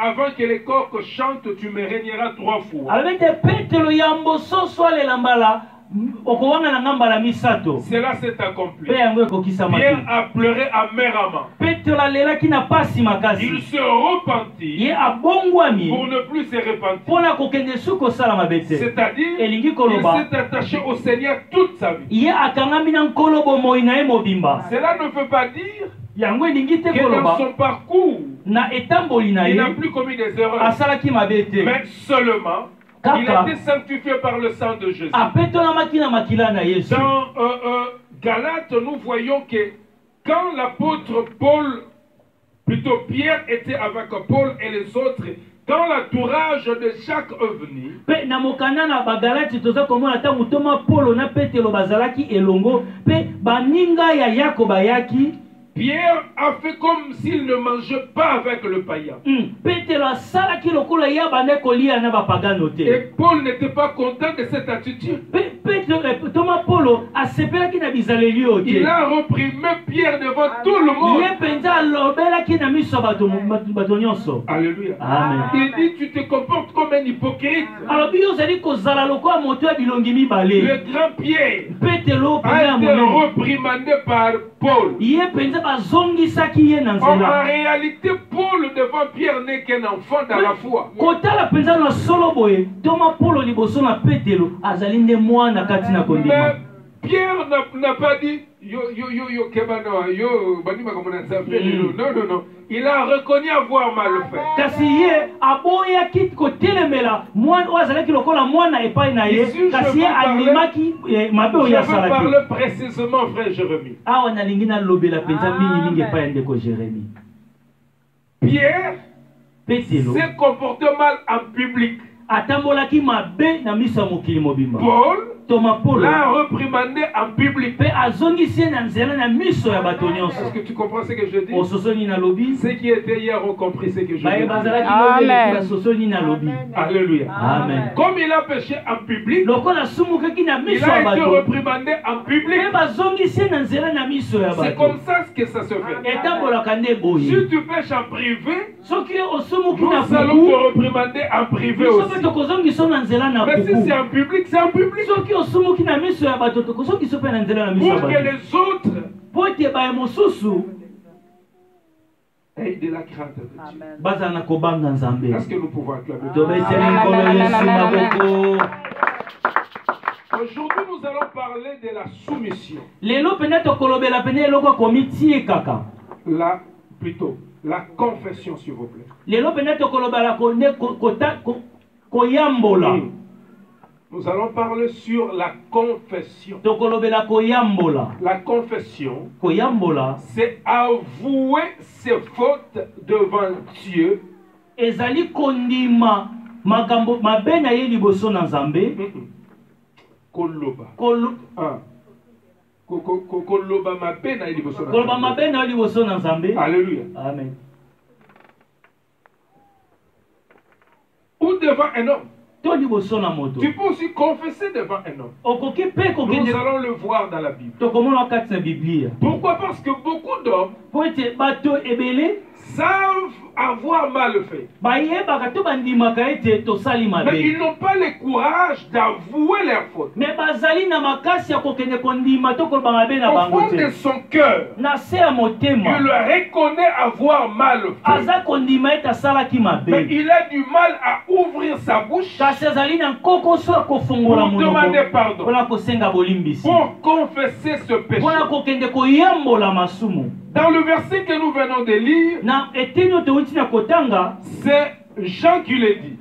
Avant que les coqs chantent, tu me régneras 3 fois. Cela s'est accompli. Pierre a pleuré amèrement. Il se repentit pour ne plus se repentir. C'est-à-dire qu'il s'est attaché au Seigneur toute sa vie. Cela ne veut pas dire que dans son parcours, il n'a plus commis des erreurs, mais seulement il a été sanctifié par le sang de Jésus. Dans Galates, nous voyons que quand l'apôtre Paul, plutôt Pierre, était avec Paul et les autres, quand l'entourage de chaque venait, Pierre a fait comme s'il ne mangeait pas avec le païen. Et Paul n'était pas content de cette attitude. Il a reprimé Pierre devant tout le monde. Alléluia. Amen. Il dit, tu te comportes comme un hypocrite. Le grand Pierre a été reprimandé par Paul. En réalité, Paul devant Pierre n'est qu'un enfant dans la foi. Mais Pierre n'a pas dit non, non, non. Il a reconnu avoir mal fait. Je veux parler précisément, frère Jérémie. Pierre s'est comporté mal en public. Paul l'a reprimandé en public. Est-ce que tu comprends ce que je dis? Ceux qui étaient hier ont compris ce que je dis. Amen. Alléluia. Amen. Comme il a péché en public, il a été reprimandé en public. C'est comme ça que ça se fait. Si tu pêches en privé, nous allons te reprimander en privé aussi. Mais si c'est en public, c'est en public. Pour que les autres aient de la crainte de Dieu. Est-ce que nous pouvons acclamer? Aujourd'hui, nous allons parler de la soumission. La confession, s'il vous plaît. Nous allons parler sur la confession. La confession, c'est avouer ses fautes devant Dieu. Alléluia. Amen. Ou devant un homme. Tu peux aussi confesser devant un homme. Nous allons le voir dans la Bible. Pourquoi? Parce que beaucoup d'hommes savent avoir mal fait. Mais ils n'ont pas le courage d'avouer leurs fautes. Au fond de son cœur, il reconnaît avoir mal fait. Mais il a du mal à ouvrir sa bouche pour demander pardon, pour confesser ce péché. Dans le verset que nous venons de lire, c'est Jean qui le dit.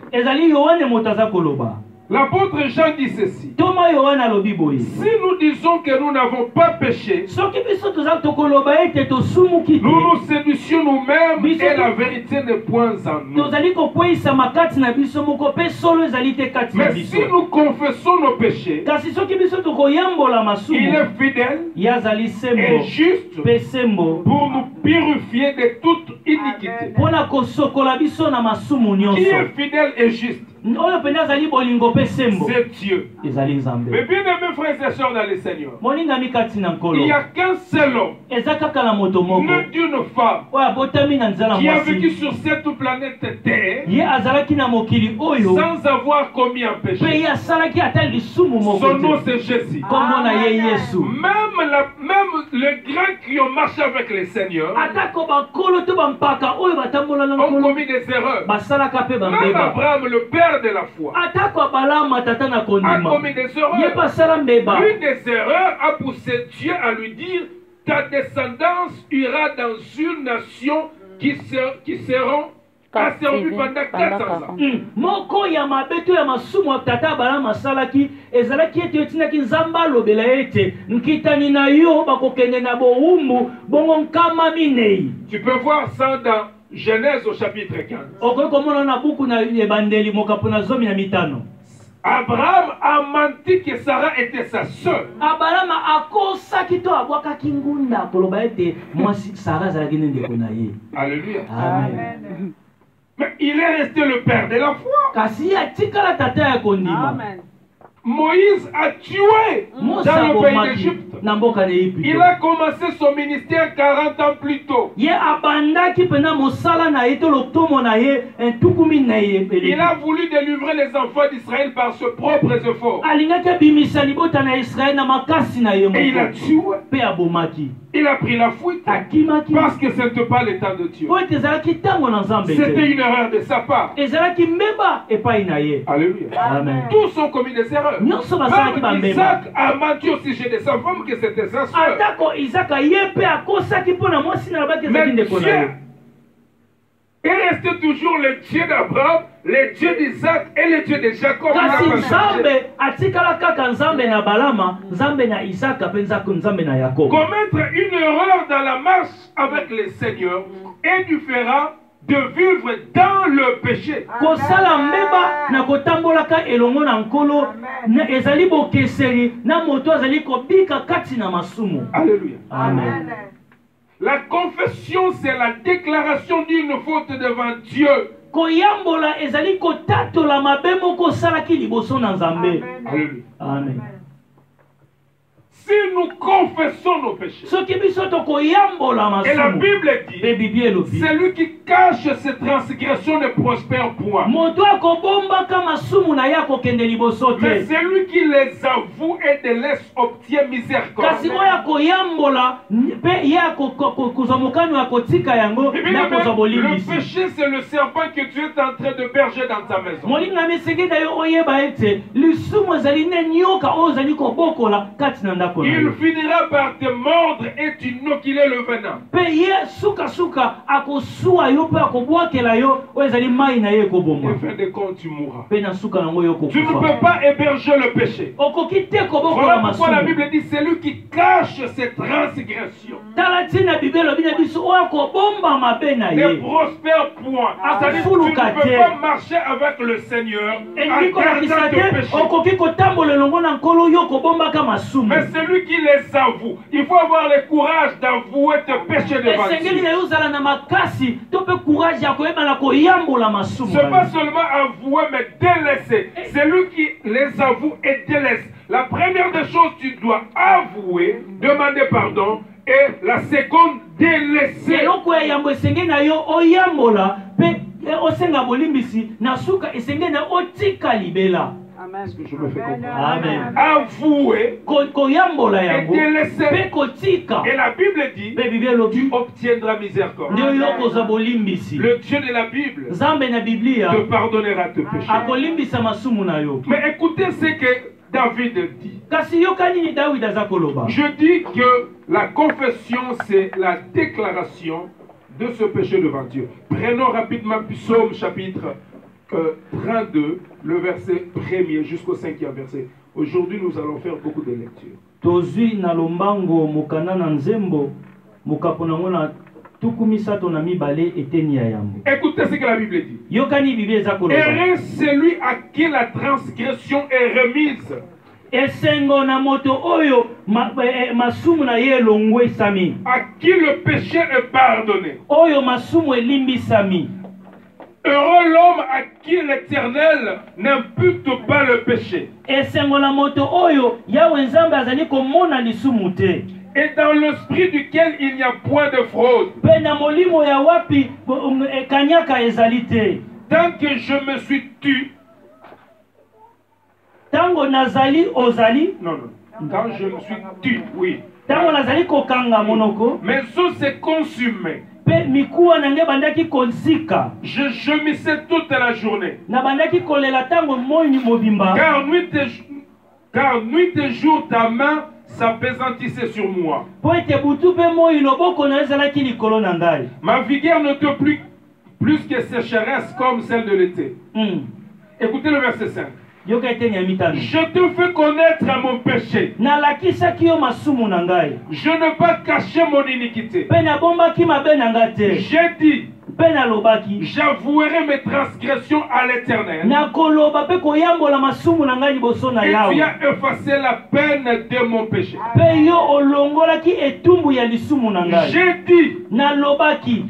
L'apôtre Jean dit ceci: si nous disons que nous n'avons pas péché, nous nous séduisions nous-mêmes et la vérité n'est point en nous. Mais si nous confessons nos péchés, il est fidèle et juste pour nous purifier de toute iniquité. Qui est fidèle et juste? C'est Dieu. Mais bien aimés frères et sœurs dans les Seigneurs, il n'y a qu'un seul homme, né d'une femme, qui a vécu sur cette planète Terre sans avoir commis un péché. Son nom c'est Jésus. Même les grands qui ont marché avec les Seigneurs ont commis des erreurs. Même Abraham, le père de la foi, a commis des erreurs. L'une des erreurs a poussé Dieu à lui dire: ta descendance ira dans une nation qui seront asservis pendant 400 ans. Moko ya mabeto ya masumu ya tata bala masalaki ezalaki ete yotinaki nzamba lobela ete nkitani na yo bakokende na boumbu bongo nkama minei. Tu peux voir ça dans Genèse au chapitre 15. Okoki komona na buku na ebandeli mokapo na zomi na mitano. Abraham a menti que Sarah était sa sœur. Abraham akosaki to abwakaki ngunda koloba ete mwasi Sarah azalaki nde ndeko na ye. Alléluia. Amen. Mais il est resté le père de la foi. Kasi atikala tata ya kondima. Amen. Moïse a tué dans le pays d'Égypte. Il a commencé son ministère 40 ans plus tôt. Il a voulu délivrer les enfants d'Israël par ses propres efforts. Et il a tué. Il a pris la fuite parce que ce n'était pas le temps de Dieu. C'était une erreur de sa part. Alléluia. Amen. Tous ont commis des erreurs. Même Isaac a menti au sujet de sa femme que c'était sa soeur. Mais Dieu est resté toujours le Dieu d'Abraham, le Dieu d'Isaac et le Dieu de Jacob. Commettre une erreur dans la marche avec le Seigneur est différent de vivre dans le péché. Alléluia. Amen. La confession, c'est la déclaration d'une faute devant Dieu. Alléluia. Amen. Si nous confessons nos péchés, et la Bible dit, celui qui cache ses transgressions ne prospère point. Mais celui qui les avoue et les laisse obtient miséricorde. Le péché, c'est le serpent que tu es en train de berger dans ta maison. Il finira par te mordre et tu inoculer le venin. En fin de compte, tu mourras. Tu ne peux pas héberger le péché. Voilà pourquoi la Bible dit: celui qui cache ses transgressions ne prospère point. C'est-à-dire, tu ne peux pas marcher avec le Seigneur en gardant tes péchés. Mais celui qui les avoue, il faut avoir le courage d'avouer tes péchés devant Dieu. C'est pas seulement avouer, mais délaisser. C'est lui qui les avoue et délaisse. La première des choses, tu dois avouer, demander pardon, et la seconde, délaisser. Amen. Est-ce que je me fais comprendre? Amen. Avouer et délaisser. Et la Bible dit: tu obtiendras miséricorde. Le Dieu de la Bible te pardonnera tes péchés. Mais écoutez ce que David dit. Je dis que la confession, c'est la déclaration de ce péché devant Dieu. Prenons rapidement Psaume chapitre 32, le verset 1er jusqu'au 5e verset. Aujourd'hui, nous allons faire beaucoup de lectures. Écoutez ce que la Bible dit. Heureux celui à qui la transgression est remise, à qui le péché est pardonné. Heureux l'homme à qui l'Éternel n'impute pas le péché. Et dans l'esprit duquel il n'y a point de fraude. Tant que je me suis tu. Tango nazali ozali. Non. Quand je me suis tu, oui. Tango nazali kokanga monoko. Mes os se consumaient. Je gémissais toute la journée. Car nuit et jour ta main s'appesantissait sur moi. Ma vigueur n'était plus que sécheresse comme celle de l'été. Écoutez le verset 5. Je te fais connaître mon péché. Je ne pas cacher mon iniquité. J'ai dit, j'avouerai mes transgressions à l'Éternel. Et tu as effacé la peine de mon péché. J'ai dit,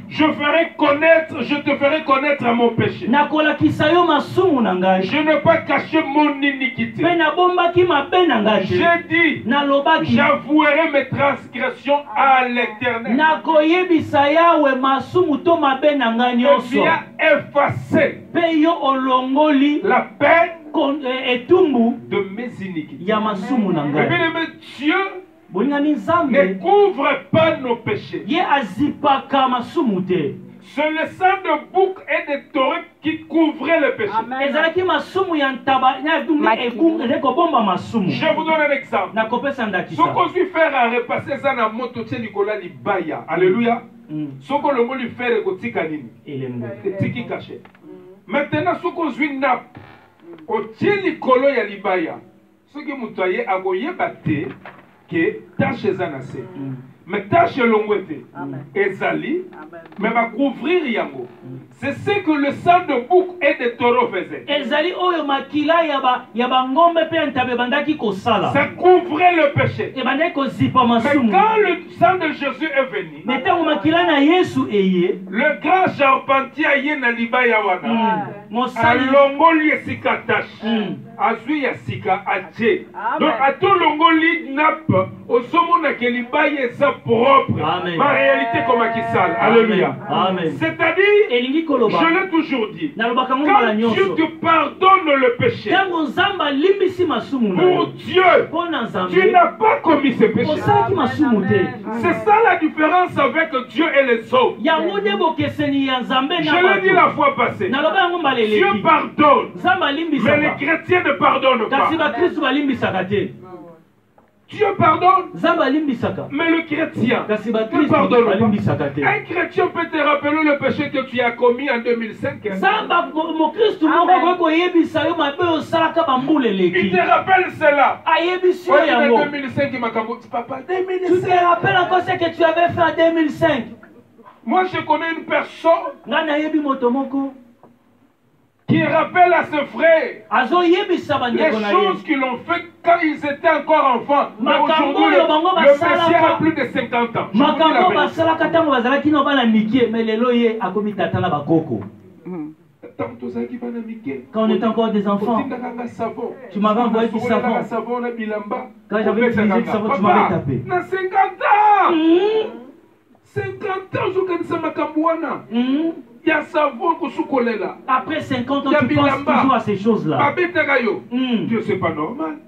je te ferai connaître mon péché. Je ne pas cacher mon iniquité. J'ai dit, j'avouerai mes transgressions à l'Éternel. Et tu as effacé la peine de mes iniquités. Dieu ne couvre pas nos péchés. C'est le sang de bouc et de taureau qui couvrait le péché. Je vous donne un exemple. Ce qu'on suit faire à repasser ça dans moto tché Nicolas Libaya. Alléluia. Ce qu'on lui fait le tiki caché. Maintenant, ce qu'on suit nap. Au tché Nicolas Libaya. Ce qui m'a dit, a goye batté que tâche zanase. Mais tâche l'ongwete. Ezali. Mais va couvrir yango. C'est ce que le sang de bouc et de taureau faisait. Ça couvrait le péché. Mais quand le sang de Jésus est venu, le grand charpentier a libaya wana. Alongoli esika tache. Azui yasika ache. Donc à tout longoli nap au sommet na kelibaya est propre. Ma réalité comme à Kisal. Alléluia. C'est-à-dire, je l'ai toujours dit, quand Dieu te pardonne le péché, pour Dieu, tu n'as pas commis ce péché. C'est ça la différence avec Dieu et les autres. Je l'ai dit la fois passée. Dieu pardonne, mais les chrétiens ne pardonnent pas. Dieu pardonne, mais le chrétien ne pardonne pas. Un chrétien peut te rappeler le péché que tu as commis en 2005. Il te rappelle cela. En 2005, il m'a dit, papa, 2005. Tu te rappelles encore ce que tu avais fait en 2005? Moi, je connais une personne qui rappelle à ses frères les choses qu'ils ont fait quand ils étaient encore enfants. Mais aujourd'hui, le Messie a plus de 50 ans. Quand on était encore des enfants, tu m'avais envoyé du savon. Quand j'avais utilisé du savon, tu m'avais tapé. 50 ans! 50 ans, je connais ça, Makambouana. Il y a savon que sous là. Après 50 ans, tu penses toujours à ces choses-là. Dieu, c'est pas normal.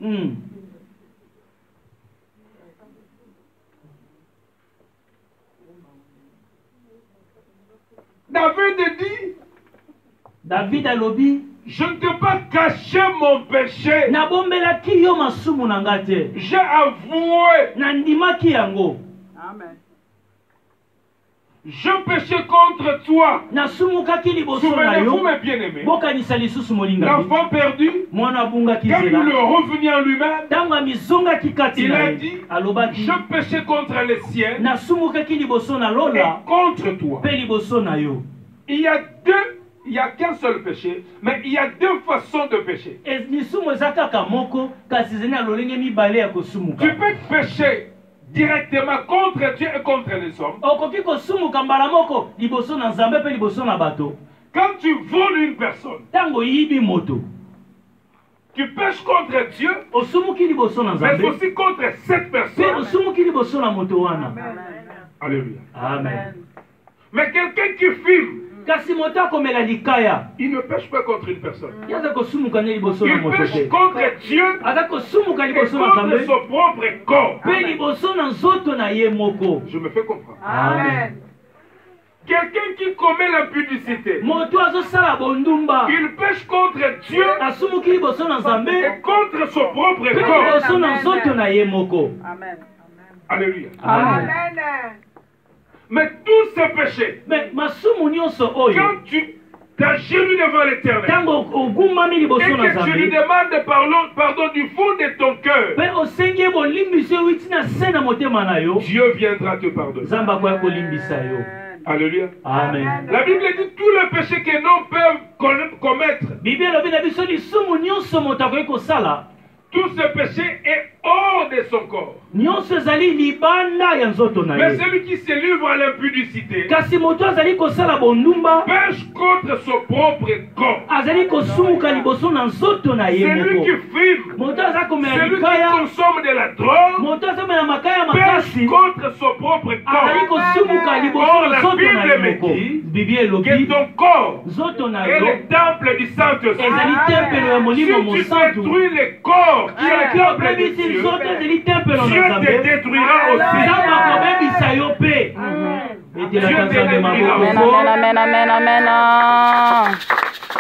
David a lobby. Je ne t'ai pas caché mon péché. J'ai avoué. Amen. Je péchais contre toi. Souvenez-vous, mes bien-aimés. L'enfant perdu, quand il est revenu en lui-même, il a dit, je péchais contre les siens et contre toi. Il n'y a qu'un seul péché, mais il y a deux façons de pécher. Tu peux pécher directement contre Dieu et contre les hommes. Quand tu voles une personne, tango yibi moto, tu pêches contre Dieu, osumuki liboso na mais Nzambe, aussi contre cette pe personne. osumuki liboso na moto wana. Alléluia. Amen. Mais quelqu'un qui filme, Kasi moto akomela likaya, il ne pêche pas contre une personne. yaza kosumuka ne liboso na Il moto pêche te. contre Dieu Aza kosumuka et liboso na contre Nzambe, son propre corps. pe liboso na nzoto na ye moko. Je me fais comprendre. Amen. Quelqu'un qui commet l'impudicité, Moto azosala bondumba, il pêche contre Dieu asumuki liboso na Nzambe, et contre son propre pe corps. liboso na nzoto na ye moko. Alléluia. Amen. Mais tous ces péchés, Mais masumu nyonso oyo, quand tu t'as gémi devant l'Éternel tango ogumami et liboso na que tu lui Nzambe, demandes pardon du fond de ton cœur, pe osengi bolimbisi oyo ewuti na se na motema na yo, Dieu viendra te pardonner. Nzambe akoya kolimbisa yo. Alléluia. Amen. La Bible dit tous les péchés que l'on peut commettre, Bible elobi na biso lisumu nyonso moto akoki kosala, tout ce péché est hors de son corps. nyonso ezali libanda ya nzoto na Mais ye. celui qui se livre à l'impudicité Kasi moto azali kosala bondumba, pêche contre son propre corps. azali kosumuka liboso na nzoto na ye Celui moko. qui fume, Moto aza komela celui qui likaya, consomme de la drogue, moto azomela makaya pêche makasi, contre son propre azali corps. kosumuka liboso Or, na la nzoto na ye Bible me moko. dit Bible que elobi ton corps nzoto na est yo le temple du Saint-Esprit. ezali tempelo ya Si molimo tu mosantu. détruis le corps qui est le temple de Obebisi Dieu, nzoto ezali tempelo Dieu na te Nzambe, détruira aussi. Nzambe akobebisa yo mpe. Etelaka Nzambe maboko. Amen, amen, amen, amen.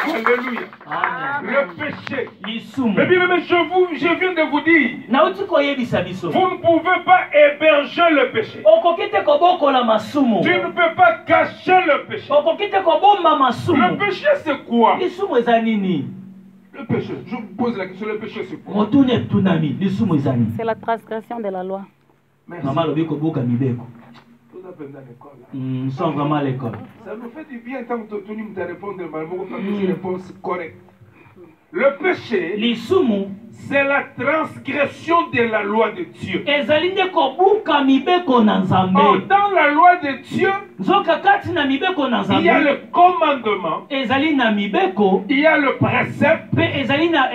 Alléluia. Amen. Le péché. Lisumu. Mais bien, mais je viens de vous dire, Nauti koyebisa biso. vous ne pouvez pas héberger le péché. Okoki te kobokola masumu. Tu ne peux pas cacher le péché. Okoki te kobomba Le masumu. péché, c'est quoi? Lisumu eza nini? Le péché. Je vous pose la question, le péché, c'est quoi? Motune etunami. Lisumu eza nini? C'est la transgression de la loi. Merci. Mama lobi koboka mibeko. Tout à fait dans l'école, là. Nous sommes vraiment à l'école. Ça nous fait du bien tant que tu me réponds, une réponse correcte. Le péché, Lisumu c'est la transgression de la loi de Dieu. ezali nde kobuka mibeko na Or, Nzambe. dans la loi de Dieu, Nzoka kati na mibeko na il y a Nzambe le commandement, ezali na mibeko il y a le précepte, pe ezali na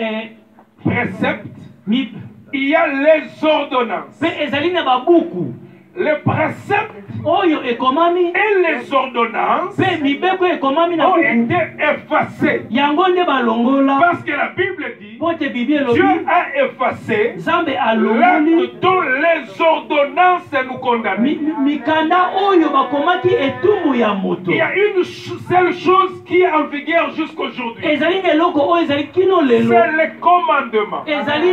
précepte, mi- il y a les ordonnances. pe ezali na babuku Les préceptes oyo ekomami et les ordonnances pe mibeko ekomami na ont buku été effacés. yango nde balongola Parce que la Bible dit, po te Bible Dieu elobi a effacé Nzambe l'acte alongoli dont les ordonnances nous condamnent. mikanda oyo bakomaki etumbu ya moto. Il y a une seule chose qui est en vigueur jusqu'aujourd'hui. Ezali na eloko oyo ezali kino lelo C'est le commandement. ezali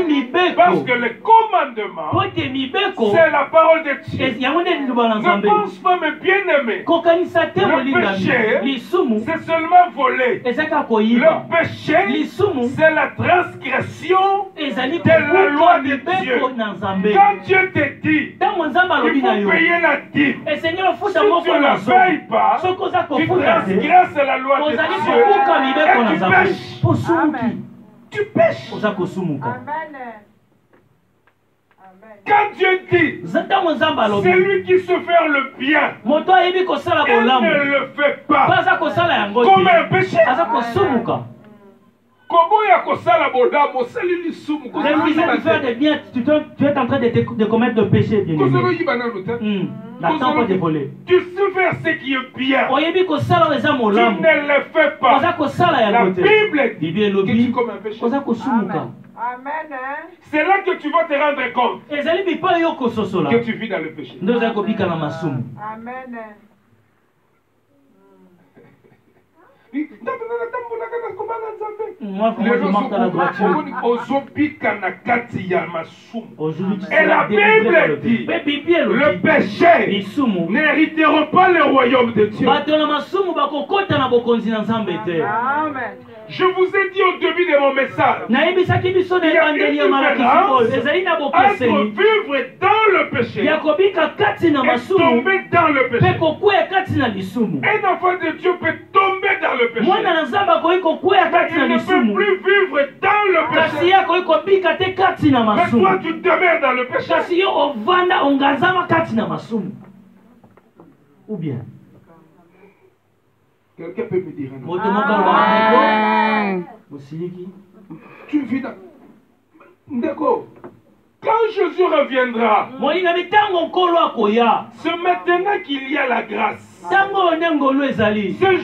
Parce mibeko que le commandement, po te mibeko c'est la parole de Dieu. yango nde liloba na Ne Nzambe. pense pas, mes bien-aimés, Kokanisa te Le molingami péché, lisumu c'est seulement voler. ezaka koyiba Le péché, lisumu c'est la transgression ezali de la loi kobuka de mibeko Dieu. na Nzambe. Quand Dieu te dit, Ntango Nzambe alobi il na faut yo payer la dîme. esengeli ofuta Si moko tu na ne zo payes pas, soki oza tu kofuta te transgresses la loi de ozali Dieu kobuka mibeko na et tu Nzambe pêches. posumuki Tu pêches. oza kosumuka. Quand Dieu dit, Ntango Nzambe alobi celui qui se fait le bien, moto ayebi kosala il bolamu ne le fait mpe pas. aza kosala yango Comme un te péché. aza kosumuka. Comment il y a kosala bodamu, osali lisumu, Même si tu fais des biens, tu es en train de commettre le péché, bien kosala aimé. oyiba nanu te. N'attends pas de voler. Tu sais faire ce qui est bien. Oyebi kosala oyo eza Tu molamu ne le fais oza pas. kosala La yango te. Bible dit Bible que tu elobi commets un péché. oza kosumuka. C'est là que tu vas te rendre compte ezali bipai yo kososola que tu vis dans le péché. nde ozali kobika na masumu. Moi, vraiment, je marche dans la droiture. ozobika na kati ya masumu. Aujourd'hui, tu Et la seras délivré par le Bible dit, Pe Bible le elobi péché lisumu n'hériteront pas le royaume de Dieu. bato na masumu bakokota na bokonzi na Nzambe te. Je vous ai dit au début de mon message, nayebisaki biso na il y a ebandeli ya une malakisi différence oyo ezali na entre bokeseni vivre dans le péché ya kobika kati na et masumu tomber dans le mpe péché. kokwea kati na lisumu. Un enfant de Dieu peut tomber dans le péché. mwana na Nzambe akoki kokwea kati na Il ne peut lisumu plus vivre dans le kasi péché. ye akoki kobika te kati na Mais masumu, toi, tu demeures dans le péché. kasi yo ovanda ongazama kati na masumu. Ou bien Quelqu'un peut me dire un nom. Tu vis dans... D'accord. Quand Jésus reviendra, c'est maintenant qu'il y a la grâce. Ce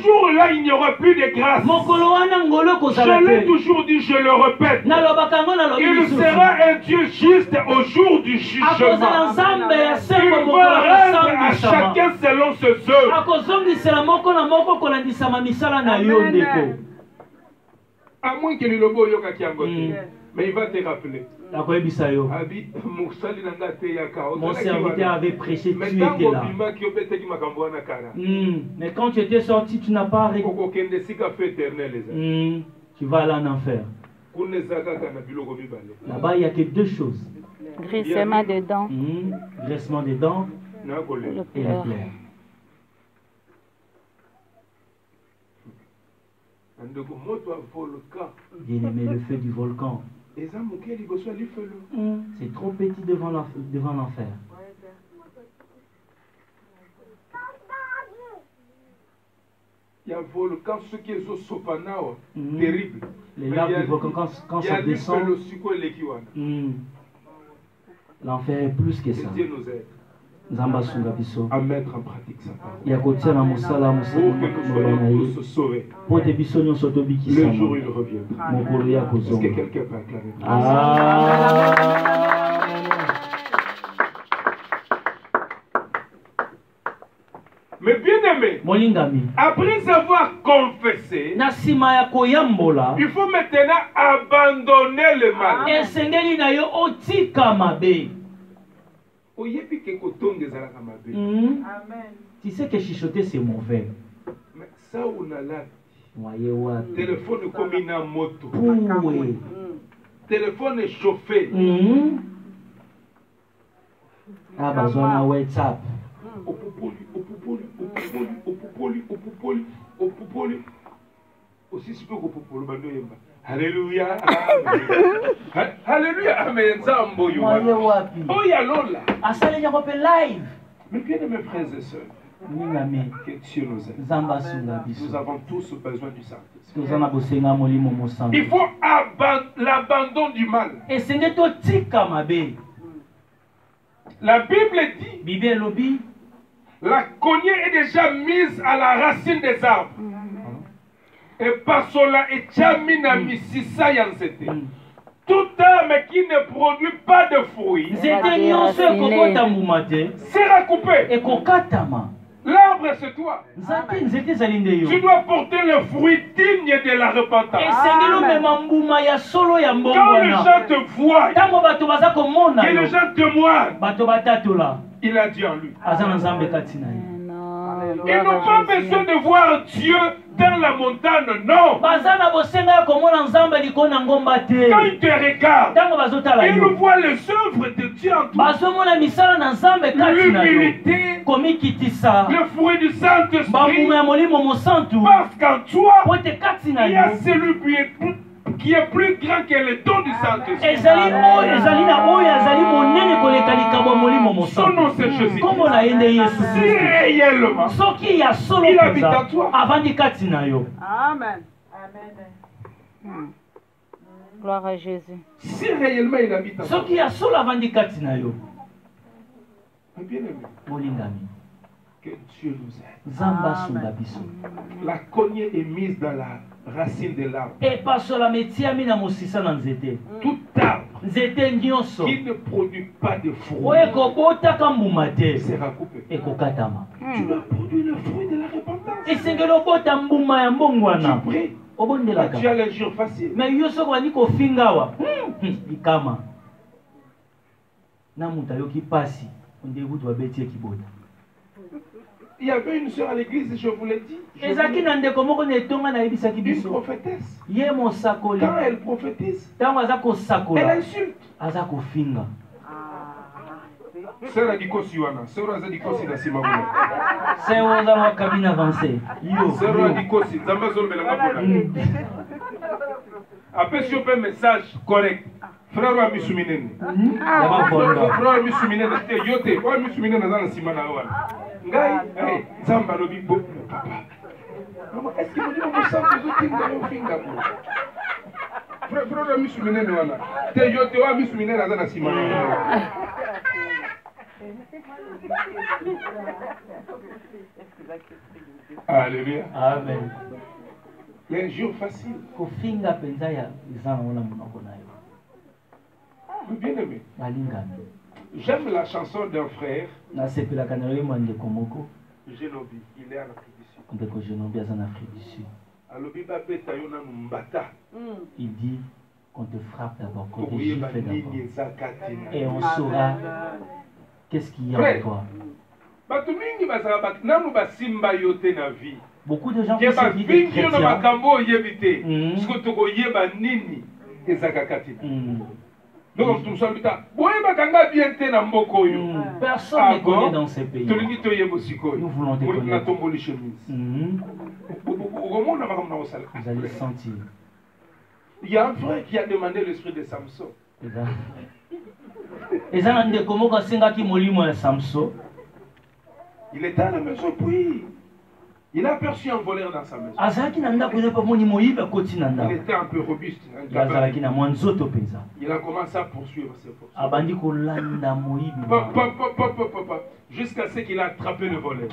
jour-là, il n'y aura plus de grâce. Je l'ai toujours dit, je le répète. Il sera un Dieu juste au jour du jugement. Il va rendre à chacun selon ses œuvres. À moins que le lobo yoka kiangote. Mais il va te rappeler. Mon serviteur avait prêché, tu étais là. Mais quand tu étais sorti, tu n'as pas répondu. Tu vas aller en enfer. Là-bas, il n'y a que deux choses. Grissement des dents. Graissement des dents et la pleurs. Bien-aimé, le feu du volcan. C'est trop petit devant l'enfer. Il y a un volcan, ce qui est terrible. Les laves du volcan, quand ça descend, l'enfer est plus que ça. À mettre en pratique ça. Pour que se sauver. Le jour où il reviendra. Est-ce que quelqu'un peut acclamer? Mais bien aimé, après avoir confessé, il faut maintenant abandonner le mal. Tu sais que chuchoter c'est mauvais. Mais ça on a là. Téléphone comme une moto. Téléphone est chauffé. Ah besoin de WhatsApp. Aussi peu Alléluia. Alléluia. Amen. Oh ya lola. Live. Mais bien mes frères et sœurs, que Dieu nous aide. Nous avons tous besoin du Saint-Esprit. Il faut l'abandon du mal. La Bible dit, la cognée est déjà mise à la racine des arbres. Et par cela, et Tchamina Mississa Yansete. Toute âme qui ne produit pas de fruits sera coupée. L'arbre, c'est toi. Tu dois porter le fruit digne de la repentance. Quand les gens te voient, que les gens témoignent, il a dit en lui. Ils n'ont pas besoin de voir Dieu dans la montagne, non. Quand ils te regardent, ils voient les œuvres de Dieu en toi. L'humilité, le fruit du Saint-Esprit. Parce qu'en toi, il y a celui qui est plus grand que le don du Saint-Esprit. Son nom c'est Jésus. Si réellement il habite en toi. Amen. Gloire à Jésus. Si réellement il habite en toi. Que Dieu nous aide. La cognée est mise dans la racine de l'arbre. Tout arbre qui ne produit pas de fruits sera coupé. Tu dois produire le fruit de la repentance. Tu pries. Tu as l'injure facile. Il y avait une soeur à l'église, je vous l'ai dit. Une prophétesse. Quand elle prophétise, elle insulte. Sœur a dit quoi si wana? Sœur a dit quoi si la simabuna? Sœur a dit quoi si? Zamba zol belanga bona. Après si on fait un message correct. Frère wa misuminene. Frère wa misuminene te yote. Wa misuminene na zana simana wana. Ngai, hey, Zamba lobi bo papa. Est-ce que vous dites que vous sentez que vous finga pour frère mi sumine ne wana te yo te wa mi sumine na na sima Alléluia. Amen. Il y a un jour facile. Kofinga penza ya izana wala munoko nayo. Bien aimé. Balingami. J'aime la chanson d'un frère. Na sepela kanalo mwande komoko. Genobi, il est en Afrique du Sud. Ndeko Genobi en Afrique du Sud. Il dit qu'on te frappe d'abord, qu'on te gifle d'abord. Et on saura qu'est-ce qu'il y a en toi. Beaucoup de gens qui se disent des chrétiens. Donc, personne ne connaît dans ces pays. Nous voulons te connaître. Vous allez sentir. Il y a un frère qui a demandé l'esprit de Samson. Il était à la maison, puis il a aperçu un voleur dans sa maison. Il était un peu robuste. Il a commencé à poursuivre ses forces. Jusqu'à ce qu'il a attrapé le voleur.